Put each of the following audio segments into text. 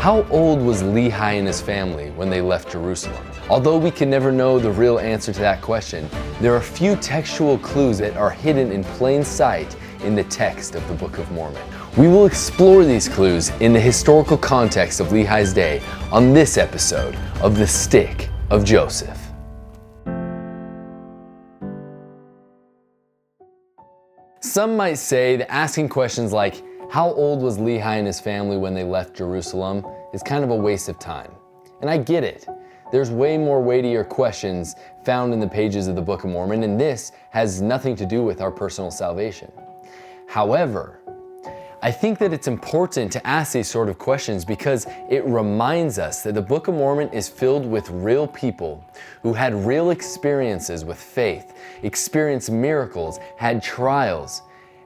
How old was Lehi and his family when they left Jerusalem? Although we can never know the real answer to that question, there are a few textual clues that are hidden in plain sight in the text of the Book of Mormon. We will explore these clues in the historical context of Lehi's day on this episode of The Stick of Joseph. Some might say that asking questions like, how old was Lehi and his family when they left Jerusalem, is kind of a waste of time. And I get it. There's way more weightier questions found in the pages of the Book of Mormon, and this has nothing to do with our personal salvation. However, I think that it's important to ask these sort of questions because it reminds us that the Book of Mormon is filled with real people who had real experiences with faith, experienced miracles, had trials.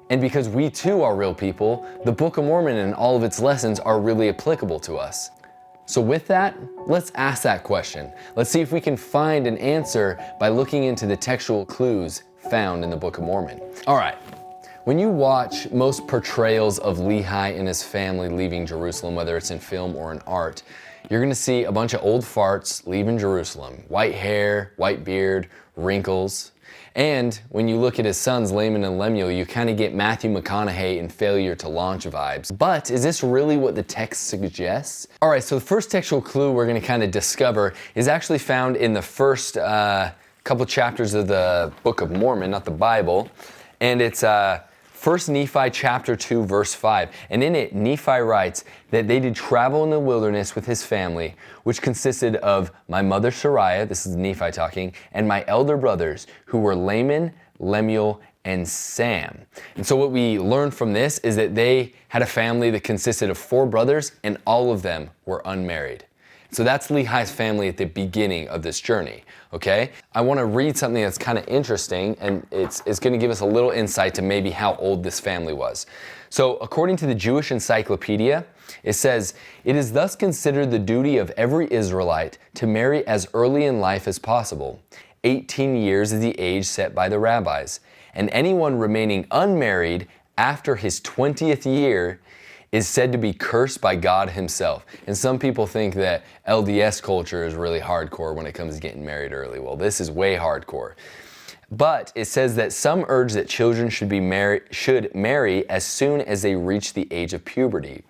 And because we too are real people, the Book of Mormon and all of its lessons are really applicable to us. So with that, let's ask that question. Let's see if we can find an answer by looking into the textual clues found in the Book of Mormon. All right. When you watch most portrayals of Lehi and his family leaving Jerusalem, whether it's in film or in art, you're gonna see a bunch of old farts leaving Jerusalem. White hair, white beard, wrinkles. And when you look at his sons, Laman and Lemuel, you kind of get Matthew McConaughey in Failure to Launch vibes. But is this really what the text suggests? All right, so the first textual clue we're gonna kind of discover is actually found in the first couple chapters of the Book of Mormon, not the Bible. And it's 1 Nephi chapter 2, verse 5. And in it, Nephi writes that they did travel in the wilderness with his family, which consisted of my mother Sariah, this is Nephi talking, and my elder brothers, who were Laman, Lemuel, and Sam. And so what we learn from this is that they had a family that consisted of 4 brothers, and all of them were unmarried. So that's Lehi's family at the beginning of this journey, okay? I want to read something that's kind of interesting, and it's going to give us a little insight to maybe how old this family was. So according to the Jewish Encyclopedia, it says, it is thus considered the duty of every Israelite to marry as early in life as possible. 18 years is the age set by the rabbis, and anyone remaining unmarried after his 20th year is said to be cursed by God himself. And some people think that LDS culture is really hardcore when it comes to getting married early. Well, this is way hardcore. But it says that some urge that children should marry as soon as they reach the age of puberty.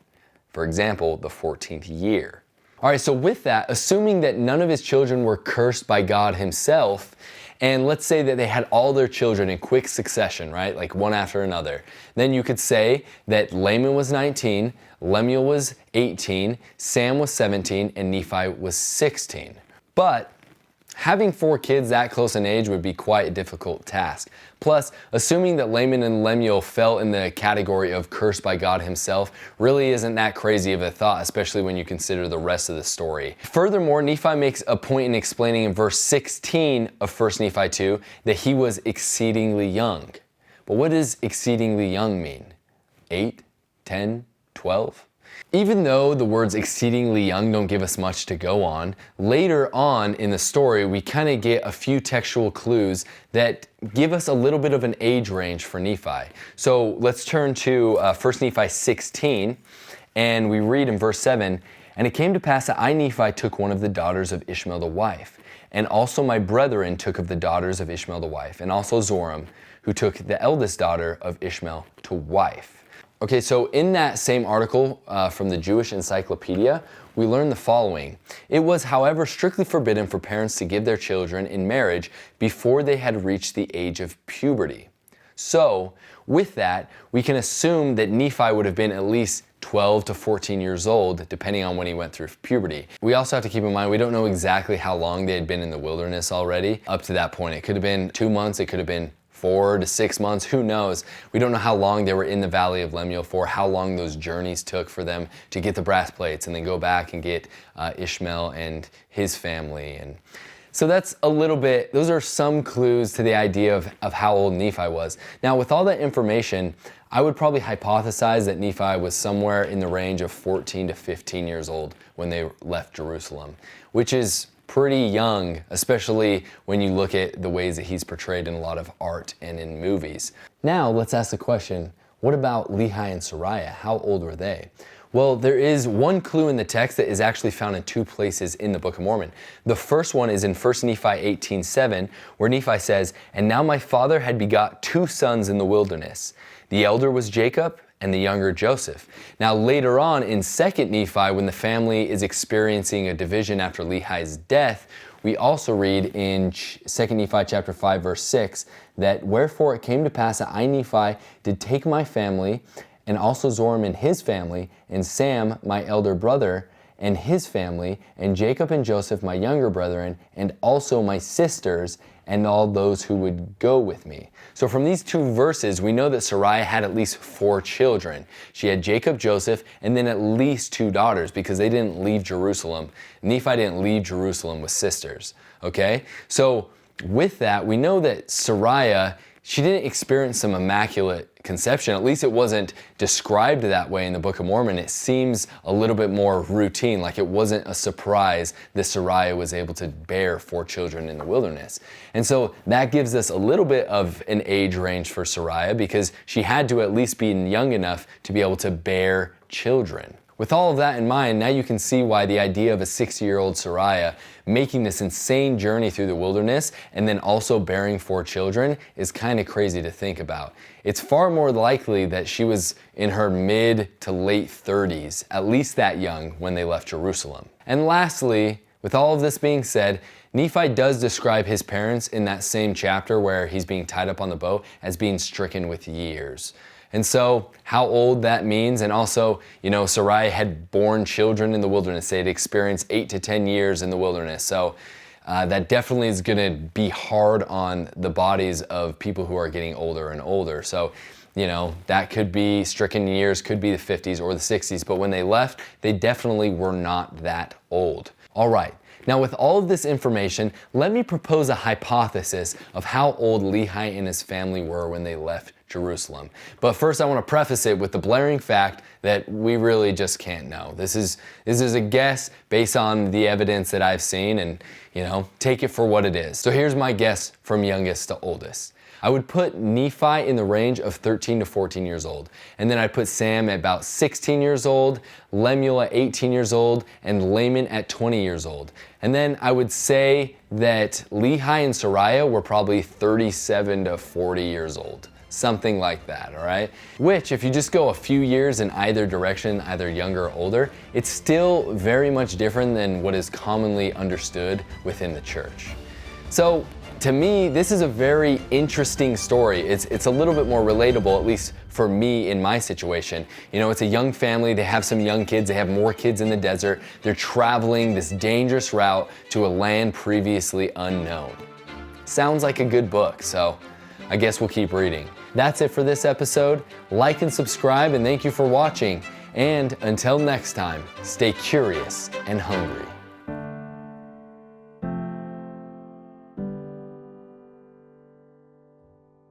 For example, the 14th year. All right, so with that, assuming that none of his children were cursed by God himself, and let's say that they had all their children in quick succession, right? Like one after another. Then you could say that Laman was 19, Lemuel was 18, Sam was 17, and Nephi was 16. But having 4 kids that close in age would be quite a difficult task. Plus, assuming that Laman and Lemuel fell in the category of cursed by God himself really isn't that crazy of a thought, especially when you consider the rest of the story. Furthermore, Nephi makes a point in explaining in verse 16 of 1 Nephi 2 that he was exceedingly young. But what does exceedingly young mean? 8, 10, 12? Even though the words exceedingly young don't give us much to go on, later on in the story we kind of get a few textual clues that give us a little bit of an age range for Nephi. So let's turn to 1 Nephi 16, and we read in verse 7, and it came to pass that I, Nephi, took one of the daughters of Ishmael the wife, and also my brethren took of the daughters of Ishmael the wife, and also Zoram, who took the eldest daughter of Ishmael to wife. Okay, so in that same article from the Jewish Encyclopedia, we learn the following. It was, however, strictly forbidden for parents to give their children in marriage before they had reached the age of puberty. So, with that, we can assume that Nephi would have been at least 12 to 14 years old, depending on when he went through puberty. We also have to keep in mind, we don't know exactly how long they had been in the wilderness already. Up to that point, it could have been 2 months, it could have been 4 to 6 months, who knows? We don't know how long they were in the Valley of Lemuel for, how long those journeys took for them to get the brass plates and then go back and get Ishmael and his family. And so that's a little bit, those are some clues to the idea of how old Nephi was. Now, with all that information, I would probably hypothesize that Nephi was somewhere in the range of 14 to 15 years old when they left Jerusalem, which is pretty young, especially when you look at the ways that he's portrayed in a lot of art and in movies. Now let's ask the question, what about Lehi and Sariah? How old were they? Well, there is one clue in the text that is actually found in two places in the Book of Mormon. The first one is in 1 Nephi 18:7, where Nephi says, "And now my father had begot two sons in the wilderness. The elder was Jacob, and the younger Joseph." Now later on in 2 Nephi, when the family is experiencing a division after Lehi's death, we also read in 2 Nephi chapter 5 verse 6 that, "Wherefore it came to pass that I, Nephi, did take my family, and also Zoram and his family, and Sam my elder brother and his family, and Jacob and Joseph my younger brethren, and also my sisters, and all those who would go with me." So from these two verses, we know that Sariah had at least 4 children. She had Jacob, Joseph, and then at least 2 daughters, because they didn't leave Jerusalem. Nephi didn't leave Jerusalem with sisters, okay? So with that, we know that Sariah, she didn't experience some immaculate conception. At least it wasn't described that way in the Book of Mormon. It seems a little bit more routine, like it wasn't a surprise that Sariah was able to bear 4 children in the wilderness. And so that gives us a little bit of an age range for Sariah, because she had to at least be young enough to be able to bear children. With all of that in mind, now you can see why the idea of a 60-year-old Sariah making this insane journey through the wilderness and then also bearing 4 children is kind of crazy to think about. It's far more likely that she was in her mid to late 30s, at least that young, when they left Jerusalem. And lastly, with all of this being said, Nephi does describe his parents in that same chapter where he's being tied up on the boat as being stricken with years. And so how old that means, and also, Sariah had borne children in the wilderness. They had experienced 8 to 10 years in the wilderness. So that definitely is going to be hard on the bodies of people who are getting older and older. So, that could be stricken years, could be the 50s or the 60s. But when they left, they definitely were not that old. All right. Now, with all of this information, let me propose a hypothesis of how old Lehi and his family were when they left Jerusalem. But first, I want to preface it with the blaring fact that we really just can't know. This is a guess based on the evidence that I've seen, and take it for what it is. So here's my guess from youngest to oldest. I would put Nephi in the range of 13 to 14 years old. And then I'd put Sam at about 16 years old, Lemuel at 18 years old, and Laman at 20 years old. And then I would say that Lehi and Sariah were probably 37 to 40 years old. Something like that, all right? Which, if you just go a few years in either direction, either younger or older, it's still very much different than what is commonly understood within the church. So, to me, this is a very interesting story. It's a little bit more relatable, at least for me in my situation. It's a young family, they have some young kids, they have more kids in the desert. They're traveling this dangerous route to a land previously unknown. Sounds like a good book, so I guess we'll keep reading. That's it for this episode. Like and subscribe, and thank you for watching. And until next time, stay curious and hungry.